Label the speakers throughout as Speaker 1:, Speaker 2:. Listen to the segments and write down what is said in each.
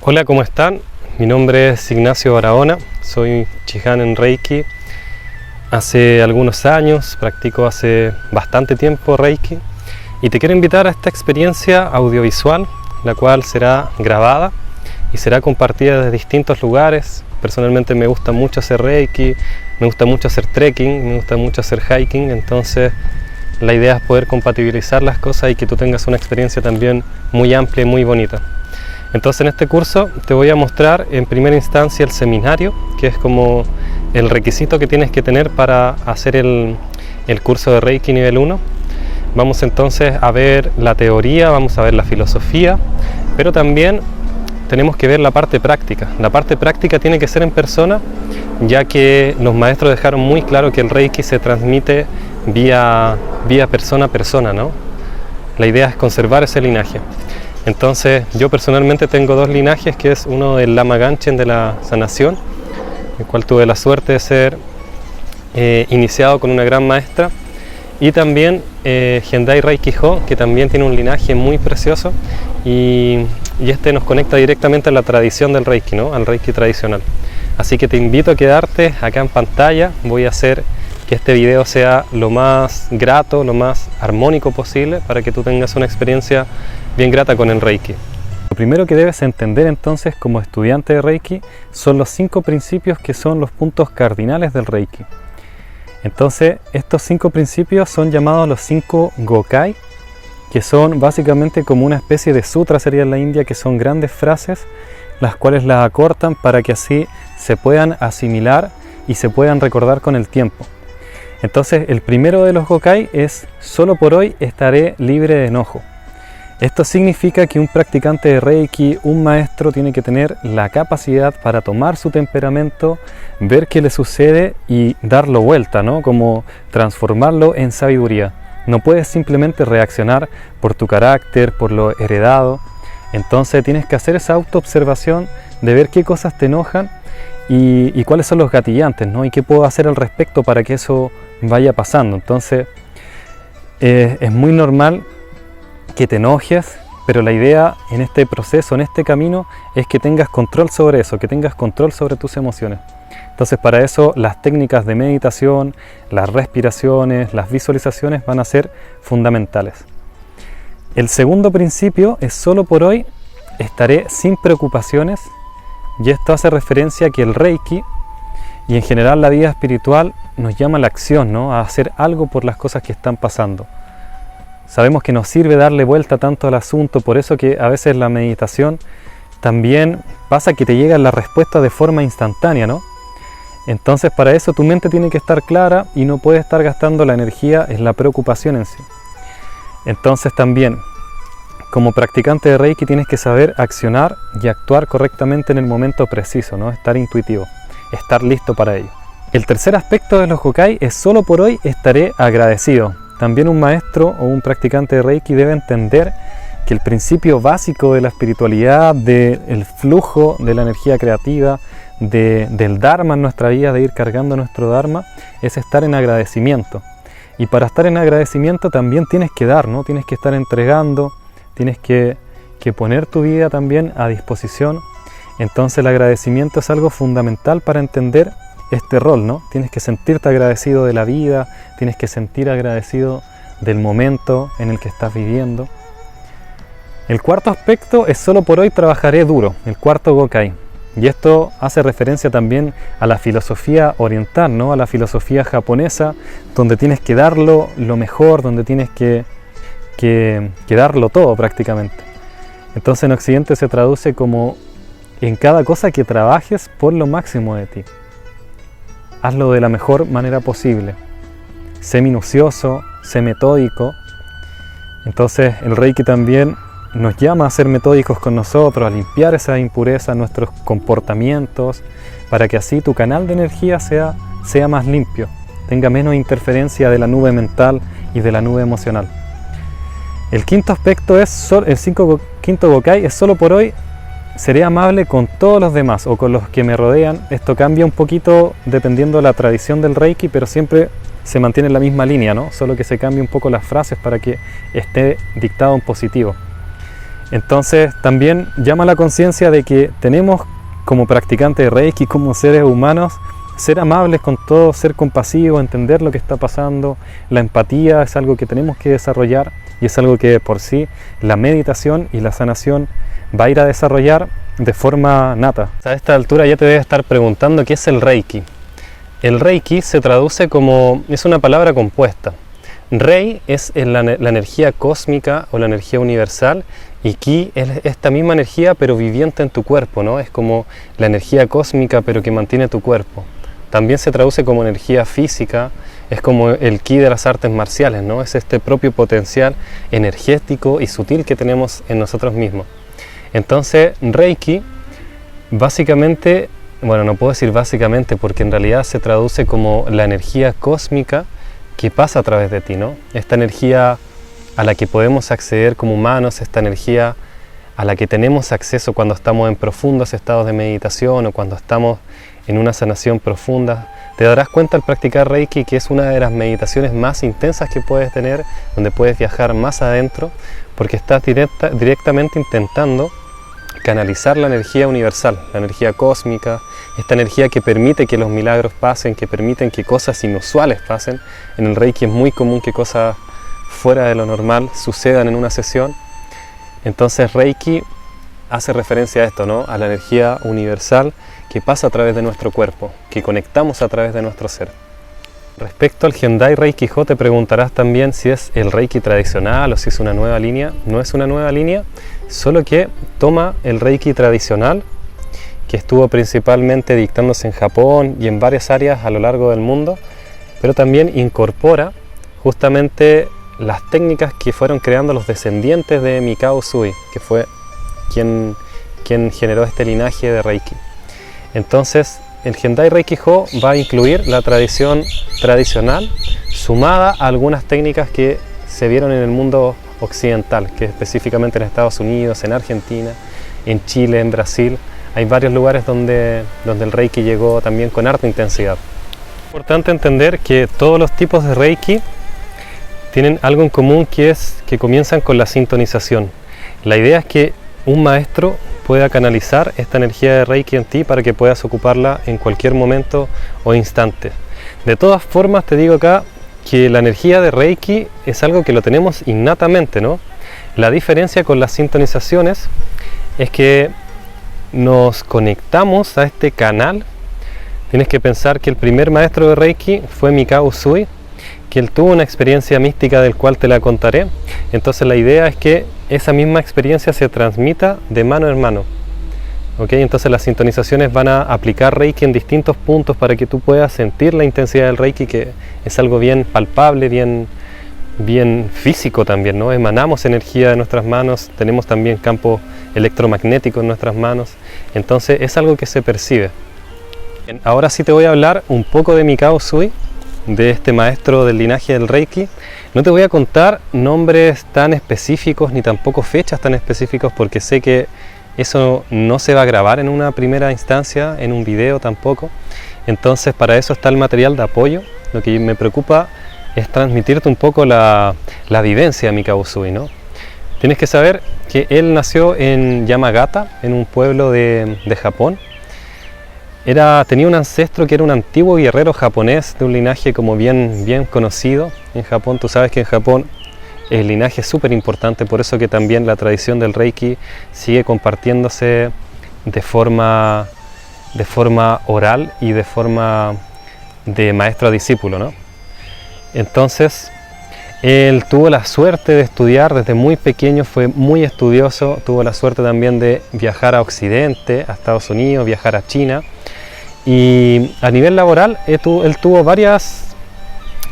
Speaker 1: Hola, ¿cómo están? Mi nombre es Ignacio Barahona, soy Shihan en Reiki. Hace algunos años, practico hace bastante tiempo Reiki y te quiero invitar a esta experiencia audiovisual, la cual será grabada y será compartida desde distintos lugares. Personalmente me gusta mucho hacer Reiki, me gusta mucho hacer trekking, me gusta mucho hacer hiking, entonces la idea es poder compatibilizar las cosas y que tú tengas una experiencia también muy amplia y muy bonita. Entonces en este curso te voy a mostrar en primera instancia el seminario, que es como el requisito que tienes que tener para hacer el curso de Reiki nivel 1. Vamos entonces a ver la teoría, vamos a ver la filosofía, pero también tenemos que ver la parte práctica. La parte práctica tiene que ser en persona, ya que los maestros dejaron muy claro que el Reiki se transmite vía persona a persona, ¿no? La idea es conservar ese linaje. Entonces yo personalmente tengo dos linajes, que es uno del Lama Ganchen de la sanación, el cual tuve la suerte de ser iniciado con una gran maestra, y también Gendai Reiki Ho, que también tiene un linaje muy precioso y este nos conecta directamente a la tradición del Reiki, ¿no? Al Reiki tradicional. Así que te invito a quedarte acá en pantalla. Voy a hacer que este video sea lo más grato, lo más armónico posible para que tú tengas una experiencia bien grata con el Reiki. Lo primero que debes entender entonces como estudiante de Reiki son los 5 principios que son los puntos cardinales del Reiki. Entonces estos 5 principios son llamados los 5 Gokai, que son básicamente como una especie de sutra, sería en la India, que son grandes frases las cuales las acortan para que así se puedan asimilar y se puedan recordar con el tiempo. Entonces el primero de los Gokai es: solo por hoy estaré libre de enojo. Esto significa que un practicante de Reiki, un maestro, tiene que tener la capacidad para tomar su temperamento, ver qué le sucede y darlo vuelta, ¿no? Como transformarlo en sabiduría. No puedes simplemente reaccionar por tu carácter, por lo heredado. Entonces tienes que hacer esa autoobservación de ver qué cosas te enojan y cuáles son los gatillantes, ¿no? Y qué puedo hacer al respecto para que eso vaya pasando. Entonces es muy normal que te enojes, pero la idea en este proceso, en este camino, es que tengas control sobre eso, que tengas control sobre tus emociones. Entonces para eso las técnicas de meditación, las respiraciones, las visualizaciones van a ser fundamentales. El segundo principio es: solo por hoy estaré sin preocupaciones, y esto hace referencia a que el Reiki y en general la vida espiritual nos llama a la acción, ¿no? A hacer algo por las cosas que están pasando. Sabemos que nos sirve darle vuelta tanto al asunto, por eso que a veces la meditación también pasa que te llegan las respuestas de forma instantánea, ¿no? Entonces para eso tu mente tiene que estar clara y no puede estar gastando la energía en la preocupación en sí. Entonces también, como practicante de Reiki, tienes que saber accionar y actuar correctamente en el momento preciso, ¿no? Estar intuitivo, estar listo para ello. El tercer aspecto de los Gokai es: solo por hoy estaré agradecido. También un maestro o un practicante de Reiki debe entender que el principio básico de la espiritualidad, del flujo de la energía creativa, del Dharma en nuestra vida, de ir cargando nuestro Dharma, es estar en agradecimiento. Y para estar en agradecimiento también tienes que dar, ¿no? Tienes que estar entregando, tienes que poner tu vida también a disposición. Entonces el agradecimiento es algo fundamental para entender este rol, ¿no? Tienes que sentirte agradecido de la vida, tienes que sentir agradecido del momento en el que estás viviendo. El cuarto aspecto es: solo por hoy trabajaré duro, el cuarto Gokai. Y esto hace referencia también a la filosofía oriental, ¿no? A la filosofía japonesa, donde tienes que darlo lo mejor, donde tienes que darlo todo prácticamente. Entonces en Occidente se traduce como: en cada cosa que trabajes, pon lo máximo de ti. Hazlo de la mejor manera posible. Sé minucioso, sé metódico. Entonces el Reiki también nos llama a ser metódicos con nosotros, a limpiar esa impureza, nuestros comportamientos, para que así tu canal de energía sea más limpio, tenga menos interferencia de la nube mental y de la nube emocional. El quinto aspecto es: quinto Gokai es: solo por hoy seré amable con todos los demás o con los que me rodean. Esto cambia un poquito dependiendo de la tradición del Reiki, pero siempre se mantiene en la misma línea, ¿no? Solo que se cambia un poco las frases para que esté dictado en positivo. Entonces también llama la conciencia de que tenemos como practicantes de Reiki, como seres humanos, ser amables con todo, ser compasivos, entender lo que está pasando. La empatía es algo que tenemos que desarrollar y es algo que por sí la meditación y la sanación va a ir a desarrollar de forma nata. A esta altura ya te debes estar preguntando qué es el Reiki. El Reiki se traduce como, es una palabra compuesta. Rei es la energía cósmica o la energía universal, y Ki es esta misma energía pero viviente en tu cuerpo, ¿no? Es como la energía cósmica pero que mantiene tu cuerpo. También se traduce como energía física, es como el Ki de las artes marciales, ¿no? Es este propio potencial energético y sutil que tenemos en nosotros mismos. Entonces, Reiki, básicamente, bueno, no puedo decir básicamente porque en realidad se traduce como la energía cósmica que pasa a través de ti, ¿no? Esta energía a la que podemos acceder como humanos, esta energía a la que tenemos acceso cuando estamos en profundos estados de meditación o cuando estamos en una sanación profunda. Te darás cuenta al practicar Reiki que es una de las meditaciones más intensas que puedes tener, donde puedes viajar más adentro, porque estás directamente intentando canalizar la energía universal, la energía cósmica, esta energía que permite que los milagros pasen, que permiten que cosas inusuales pasen. En el Reiki es muy común que cosas fuera de lo normal sucedan en una sesión. Entonces Reiki hace referencia a esto, ¿no? A la energía universal que pasa a través de nuestro cuerpo, que conectamos a través de nuestro ser. Respecto al Gendai Reiki-Ho, te preguntarás también si es el Reiki tradicional o si es una nueva línea. No es una nueva línea, solo que toma el Reiki tradicional, que estuvo principalmente dictándose en Japón y en varias áreas a lo largo del mundo, pero también incorpora justamente las técnicas que fueron creando los descendientes de Mikao Usui, que fue quien generó este linaje de Reiki. Entonces, el Gendai Reiki-Ho va a incluir la tradición tradicional sumada a algunas técnicas que se vieron en el mundo occidental, que específicamente en Estados Unidos, en Argentina, en Chile, en Brasil. Hay varios lugares donde el Reiki llegó también con harta intensidad. Es importante entender que todos los tipos de Reiki tienen algo en común, que es que comienzan con la sintonización. La idea es que un maestro pueda canalizar esta energía de Reiki en ti para que puedas ocuparla en cualquier momento o instante. De todas formas, te digo acá que la energía de Reiki es algo que lo tenemos innatamente, ¿no? La diferencia con las sintonizaciones es que nos conectamos a este canal. Tienes que pensar que el primer maestro de Reiki fue Mikao Usui, que él tuvo una experiencia mística del cual te la contaré. Entonces la idea es que esa misma experiencia se transmita de mano en mano. ¿Okay? Entonces las sintonizaciones van a aplicar Reiki en distintos puntos para que tú puedas sentir la intensidad del Reiki, que es algo bien palpable, bien físico también, ¿no? Emanamos energía de nuestras manos, tenemos también campo electromagnético en nuestras manos, entonces es algo que se percibe. Bien, ahora sí te voy a hablar un poco de Mikao Usui, de este maestro del linaje del Reiki. No te voy a contar nombres tan específicos ni tampoco fechas tan específicos, porque sé que eso no se va a grabar en una primera instancia, en un video tampoco. Entonces para eso está el material de apoyo. Lo que me preocupa es transmitirte un poco la vivencia de Mikao Usui, ¿no? Tienes que saber que él nació en Yamagata, en un pueblo de Japón. Tenía un ancestro que era un antiguo guerrero japonés de un linaje como bien conocido en Japón. Tú sabes que en Japón el linaje es súper importante, por eso que también la tradición del Reiki sigue compartiéndose de forma oral y de forma de maestro a discípulo, ¿no? Entonces, él tuvo la suerte de estudiar desde muy pequeño, fue muy estudioso, tuvo la suerte también de viajar a Occidente, a Estados Unidos, viajar a China. Y a nivel laboral, él tuvo varias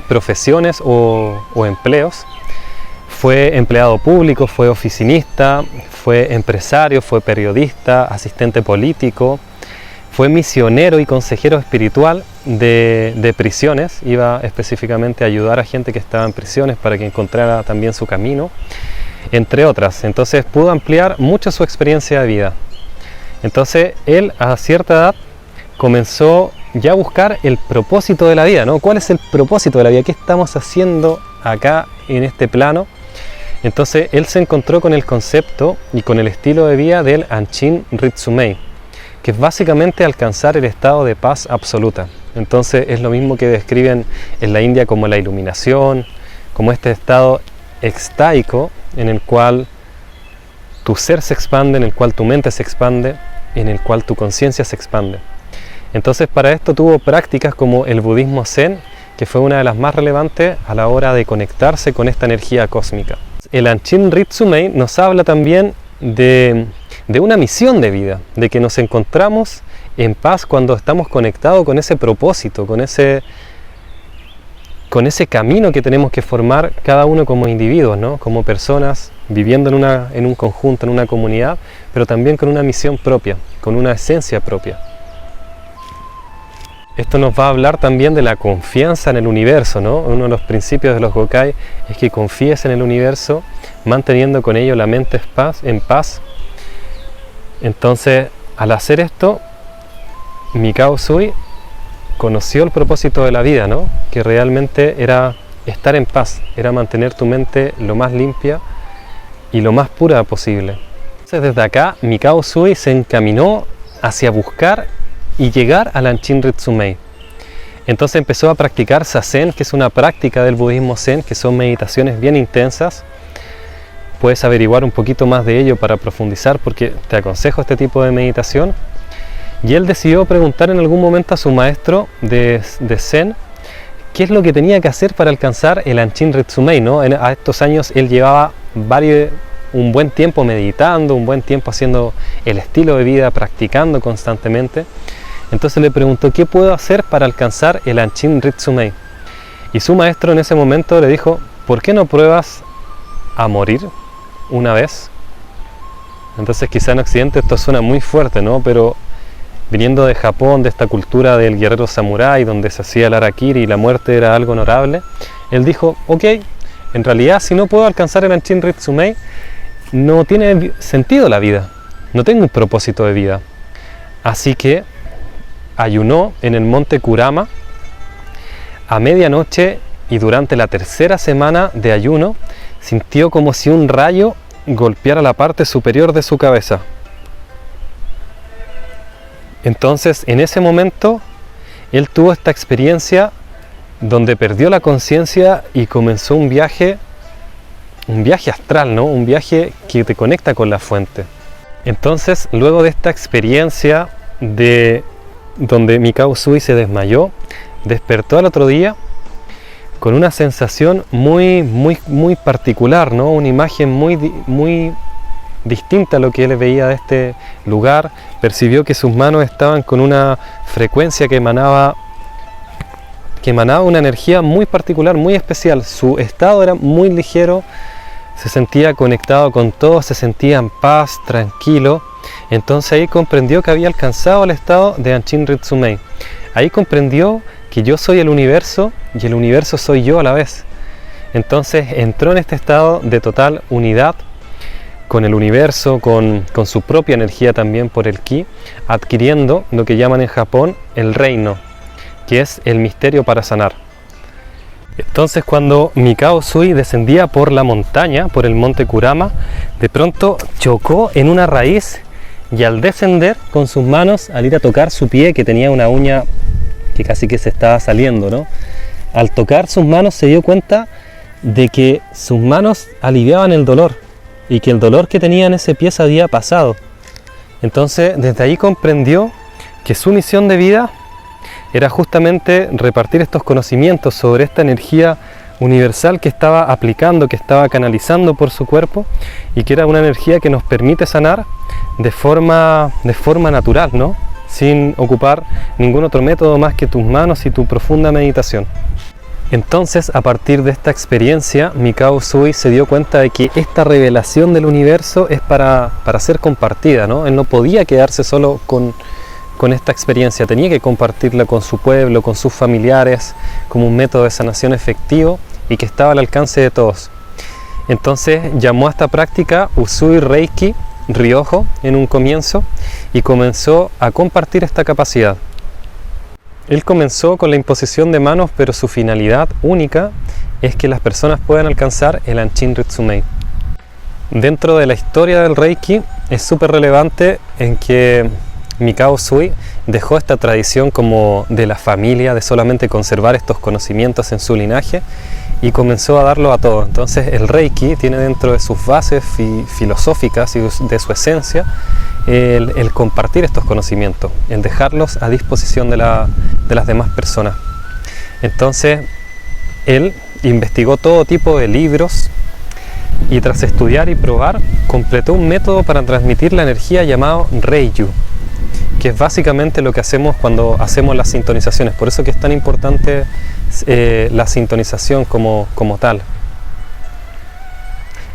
Speaker 1: profesiones o empleos. Fue empleado público, fue oficinista, fue empresario, fue periodista, asistente político, fue misionero y consejero espiritual de prisiones. Iba específicamente a ayudar a gente que estaba en prisiones para que encontrara también su camino, entre otras. Entonces pudo ampliar mucho su experiencia de vida. Entonces él a cierta edad comenzó ya a buscar el propósito de la vida, ¿no? ¿Cuál es el propósito de la vida? ¿Qué estamos haciendo acá en este plano? Entonces él se encontró con el concepto y con el estilo de vida del Anchin Ritsumei, que es básicamente alcanzar el estado de paz absoluta. Entonces es lo mismo que describen en la India como la iluminación, como este estado extaico en el cual tu ser se expande, en el cual tu mente se expande, en el cual tu conciencia se expande. Entonces para esto tuvo prácticas como el budismo zen, que fue una de las más relevantes a la hora de conectarse con esta energía cósmica. El Anchin Ritsumei nos habla también de una misión de vida, de que nos encontramos en paz cuando estamos conectados con ese propósito, con ese camino que tenemos que formar cada uno como individuos, ¿no? Como personas viviendo en un conjunto, en una comunidad, pero también con una misión propia, con una esencia propia. Esto nos va a hablar también de la confianza en el universo, ¿no? Uno de los principios de los Gokai es que confíes en el universo, manteniendo con ello la mente en paz. Entonces, al hacer esto, Mikao Usui conoció el propósito de la vida, ¿no? Que realmente era estar en paz, era mantener tu mente lo más limpia y lo más pura posible. Entonces, desde acá, Mikao Usui se encaminó hacia buscar y llegar al Anchin Ritsumei. Entonces empezó a practicar Zazen, que es una práctica del budismo Zen, que son meditaciones bien intensas. Puedes averiguar un poquito más de ello para profundizar, porque te aconsejo este tipo de meditación. Y él decidió preguntar en algún momento a su maestro de Zen qué es lo que tenía que hacer para alcanzar el Anchin Ritsumei, ¿no? A estos años él llevaba un buen tiempo meditando, un buen tiempo haciendo el estilo de vida, practicando constantemente. Entonces le preguntó, ¿qué puedo hacer para alcanzar el Anchin Ritsumei? Y su maestro en ese momento le dijo, ¿por qué no pruebas a morir una vez? Entonces quizá en Occidente esto suena muy fuerte, ¿no? Pero viniendo de Japón, de esta cultura del guerrero samurái, donde se hacía el harakiri y la muerte era algo honorable, él dijo, ok, en realidad si no puedo alcanzar el Anchin Ritsumei, no tiene sentido la vida, no tengo un propósito de vida. Así que ayunó en el monte Kurama a medianoche y durante la tercera semana de ayuno sintió como si un rayo golpeara la parte superior de su cabeza. Entonces en ese momento él tuvo esta experiencia donde perdió la conciencia y comenzó un viaje astral, ¿no? Un viaje que te conecta con la fuente. Entonces luego de esta experiencia donde Mikao Usui se desmayó, despertó al otro día con una sensación muy particular, ¿no? Una imagen muy distinta a lo que él veía de este lugar. Percibió que sus manos estaban con una frecuencia que emanaba una energía muy particular, muy especial. Su estado era muy ligero, se sentía conectado con todo, se sentía en paz, tranquilo. Entonces ahí comprendió que había alcanzado el estado de Anchin Ritsumei. Ahí comprendió que yo soy el universo y el universo soy yo a la vez. Entonces entró en este estado de total unidad con el universo, con su propia energía también por el ki, adquiriendo lo que llaman en Japón el reino, que es el misterio para sanar. Entonces cuando Mikao Usui descendía por la montaña, por el monte Kurama, de pronto chocó en una raíz y al descender con sus manos, al ir a tocar su pie, que tenía una uña que casi que se estaba saliendo, ¿no? Al tocar sus manos se dio cuenta de que sus manos aliviaban el dolor y que el dolor que tenía en ese pie se había pasado. Entonces desde ahí comprendió que su misión de vida era justamente repartir estos conocimientos sobre esta energía universal que estaba aplicando, que estaba canalizando por su cuerpo y que era una energía que nos permite sanar de forma natural, ¿no? Sin ocupar ningún otro método más que tus manos y tu profunda meditación. Entonces, a partir de esta experiencia, Mikao Usui se dio cuenta de que esta revelación del universo es para ser compartida, ¿no? Él no podía quedarse solo con esta experiencia, tenía que compartirla con su pueblo, con sus familiares, como un método de sanación efectivo y que estaba al alcance de todos. Entonces llamó a esta práctica Usui Reiki Ryoho en un comienzo y comenzó a compartir esta capacidad. Él comenzó con la imposición de manos, pero su finalidad única es que las personas puedan alcanzar el Anchin Ritsumei. Dentro de la historia del Reiki es súper relevante en que Mikao Usui dejó esta tradición como de la familia, de solamente conservar estos conocimientos en su linaje, y comenzó a darlo a todos. Entonces el Reiki tiene dentro de sus bases filosóficas y de su esencia el compartir estos conocimientos, el dejarlos a disposición de las demás personas. Entonces él investigó todo tipo de libros y tras estudiar y probar completó un método para transmitir la energía llamado Reiju, que es básicamente lo que hacemos cuando hacemos las sintonizaciones. Por eso que es tan importante la sintonización como tal.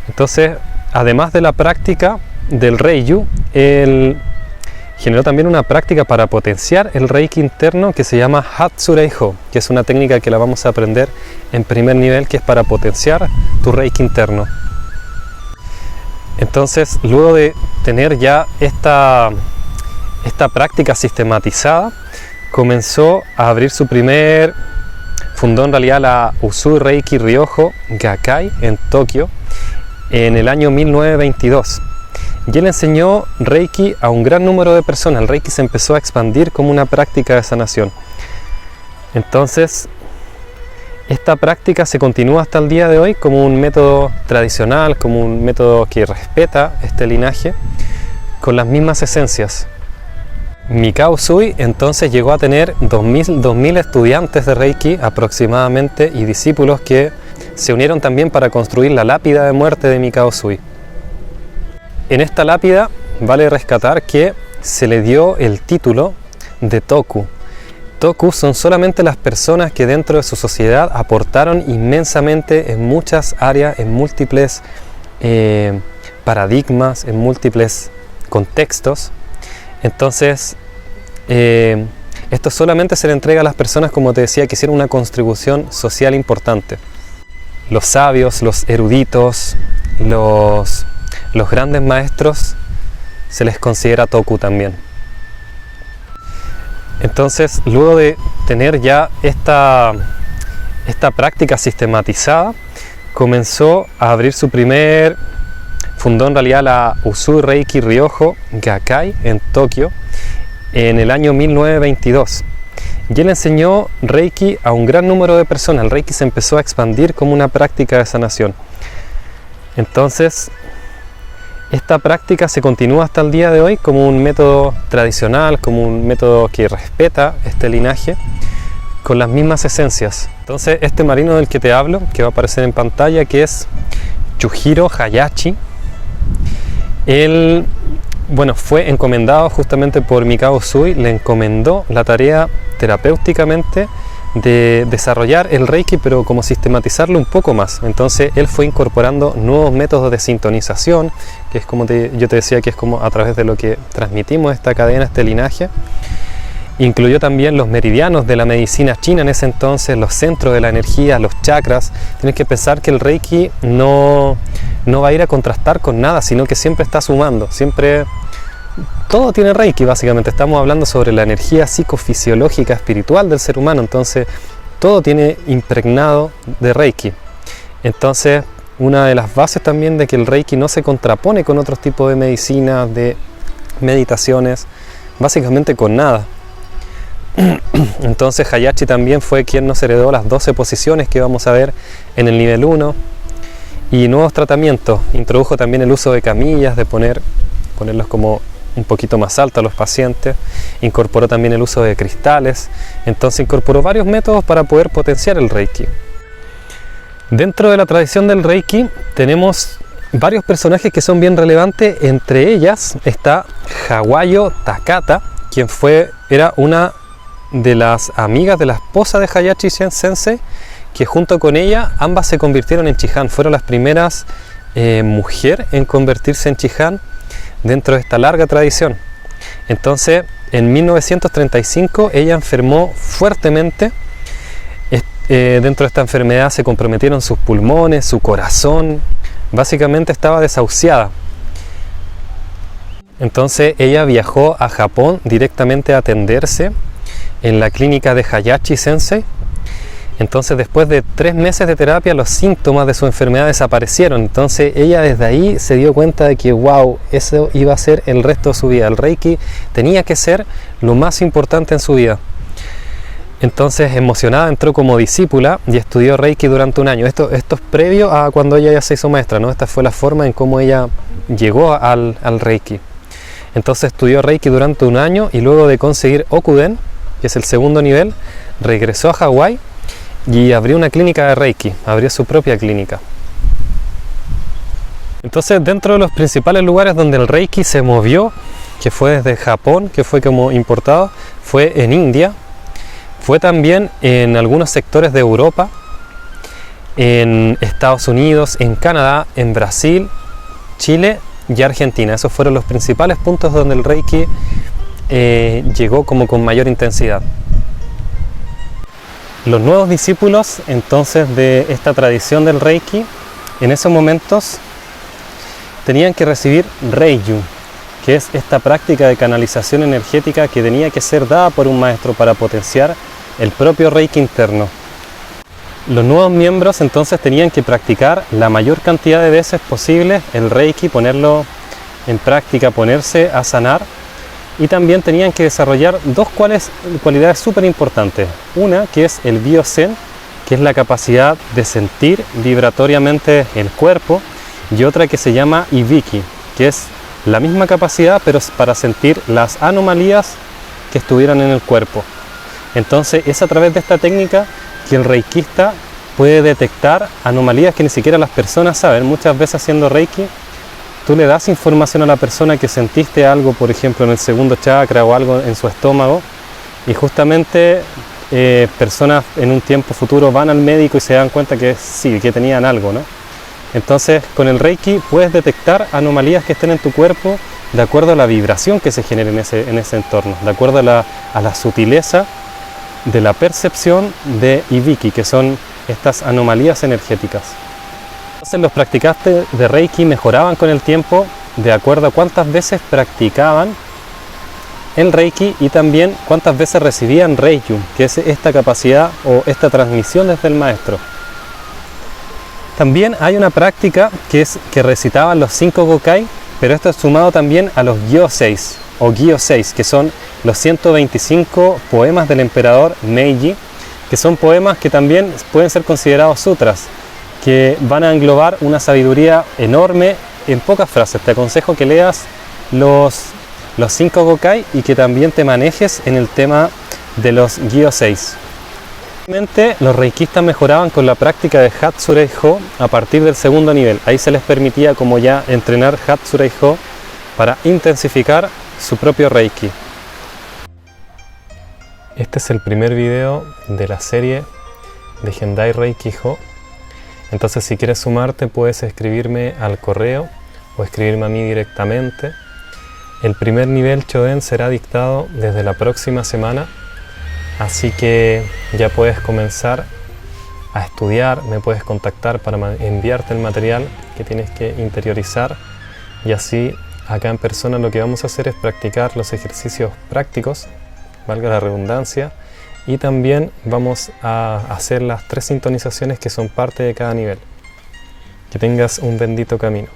Speaker 1: Entonces, además de la práctica del Reiju, él generó también una práctica para potenciar el Reiki interno que se llama Hatsureiho, que es una técnica que la vamos a aprender en primer nivel, que es para potenciar tu Reiki interno. Entonces, luego de tener ya esta práctica sistematizada, comenzó a abrir fundó en realidad la Usui Reiki Ryoho Gakkai en Tokio en el año 1922. Y él enseñó Reiki a un gran número de personas. El Reiki se empezó a expandir como una práctica de sanación. Entonces, esta práctica se continúa hasta el día de hoy como un método tradicional, como un método que respeta este linaje con las mismas esencias. Mikao Usui entonces llegó a tener 2000 estudiantes de Reiki aproximadamente y discípulos que se unieron también para construir la lápida de muerte de Mikao Usui. En esta lápida vale rescatar que se le dio el título de Toku. Toku son solamente las personas que dentro de su sociedad aportaron inmensamente en muchas áreas, en múltiples paradigmas, en múltiples contextos. Entonces, esto solamente se le entrega a las personas, como te decía, que hicieron una contribución social importante. Los sabios, los eruditos, los grandes maestros, se les considera Toku también. Entonces, luego de tener ya esta práctica sistematizada, comenzó a abrir fundó en realidad la Usui Reiki Ryoho Gakkai en Tokio en el año 1922. Y él enseñó Reiki a un gran número de personas. El Reiki se empezó a expandir como una práctica de sanación. Entonces, esta práctica se continúa hasta el día de hoy como un método tradicional, como un método que respeta este linaje con las mismas esencias. Entonces, este marino del que te hablo, que va a aparecer en pantalla, que es Chujiro Hayashi, él, fue encomendado justamente por Mikao Usui, le encomendó la tarea terapéuticamente de desarrollar el Reiki, pero como sistematizarlo un poco más. Entonces él fue incorporando nuevos métodos de sintonización, que es como yo te decía, que es como a través de lo que transmitimos esta cadena, este linaje. Incluyó también los meridianos de la medicina china en ese entonces, los centros de la energía, los chakras. Tienes que pensar que el Reiki no va a ir a contrastar con nada, sino que siempre está sumando, todo tiene Reiki básicamente. Estamos hablando sobre la energía psicofisiológica, espiritual del ser humano, entonces todo tiene impregnado de Reiki. Entonces, una de las bases también de que el Reiki no se contrapone con otros tipos de medicinas, de meditaciones, básicamente con nada. Entonces Hayashi también fue quien nos heredó las 12 posiciones que vamos a ver en el nivel 1 y nuevos tratamientos. Introdujo también el uso de camillas, de ponerlos como un poquito más alto a los pacientes. Incorporó también el uso de cristales. Entonces incorporó varios métodos para poder potenciar el Reiki. Dentro de la tradición del Reiki tenemos varios personajes que son bien relevantes. Entre ellas está Hawayo Takata, quien era una de las amigas de la esposa de Hayashi Sensei, que junto con ella ambas se convirtieron en Chihan. Fueron las primeras mujeres en convertirse en Chihan dentro de esta larga tradición. Entonces, en 1935 ella enfermó fuertemente. Dentro de esta enfermedad se comprometieron sus pulmones, su corazón. Básicamente estaba desahuciada. Entonces ella viajó a Japón directamente a atenderse en la clínica de Hayashi Sensei, Entonces después de 3 meses de terapia los síntomas de su enfermedad desaparecieron. Entonces ella desde ahí se dio cuenta de que wow, eso iba a ser el resto de su vida. El Reiki tenía que ser lo más importante en su vida. Entonces emocionada entró como discípula y estudió Reiki durante 1 año. Esto es previo a cuando ella ya se hizo maestra, ¿no? Esta fue la forma en cómo ella llegó al Reiki. Entonces estudió Reiki durante 1 año y luego de conseguir Okuden, que es el 2.º nivel, regresó a Hawái y abrió una clínica de Reiki, abrió su propia clínica. Entonces dentro de los principales lugares donde el Reiki se movió, que fue desde Japón, que fue como importado, fue en India, fue también en algunos sectores de Europa, en Estados Unidos, en Canadá, en Brasil, Chile y Argentina. Esos fueron los principales puntos donde el Reiki llegó como con mayor intensidad. Los nuevos discípulos entonces de esta tradición del Reiki en esos momentos tenían que recibir Reiyun, que es esta práctica de canalización energética que tenía que ser dada por un maestro para potenciar el propio Reiki interno. Los nuevos miembros entonces tenían que practicar la mayor cantidad de veces posible el Reiki, ponerlo en práctica, ponerse a sanar, y también tenían que desarrollar 2 cualidades súper importantes. Una que es el Biosen, que es la capacidad de sentir vibratoriamente el cuerpo, y otra que se llama Ibiki, que es la misma capacidad pero para sentir las anomalías que estuvieran en el cuerpo. Entonces es a través de esta técnica que el reikista puede detectar anomalías que ni siquiera las personas saben. Muchas veces haciendo Reiki, tú le das información a la persona que sentiste algo, por ejemplo en el 2.º chakra o algo en su estómago, y justamente personas en un tiempo futuro van al médico y se dan cuenta que sí, que tenían algo, ¿no? Entonces con el Reiki puedes detectar anomalías que estén en tu cuerpo de acuerdo a la vibración que se genere en ese entorno, de acuerdo a la sutileza de la percepción de Ibiki, que son estas anomalías energéticas. Entonces los practicantes de Reiki mejoraban con el tiempo de acuerdo a cuántas veces practicaban el Reiki y también cuántas veces recibían Reiki, que es esta capacidad o esta transmisión desde el maestro. También hay una práctica que es que recitaban los 5 Gokai, pero esto es sumado también a los Gyo-6 o Gyo-6, que son los 125 poemas del emperador Meiji, que son poemas que también pueden ser considerados sutras, que van a englobar una sabiduría enorme en pocas frases. Te aconsejo que leas los 5 Gokai y que también te manejes en el tema de los Gyo-6. Los reikistas mejoraban con la práctica de Hatsurei-ho a partir del 2.º nivel. Ahí se les permitía como ya entrenar Hatsurei-ho para intensificar su propio Reiki. Este es el primer video de la serie de Gendai Reiki-ho. Entonces si quieres sumarte puedes escribirme al correo o escribirme a mí directamente. El primer nivel Choden será dictado desde la próxima semana, así que ya puedes comenzar a estudiar, me puedes contactar para enviarte el material que tienes que interiorizar, y así acá en persona lo que vamos a hacer es practicar los ejercicios prácticos, valga la redundancia, y también vamos a hacer las 3 sintonizaciones que son parte de cada nivel. Que tengas un bendito camino.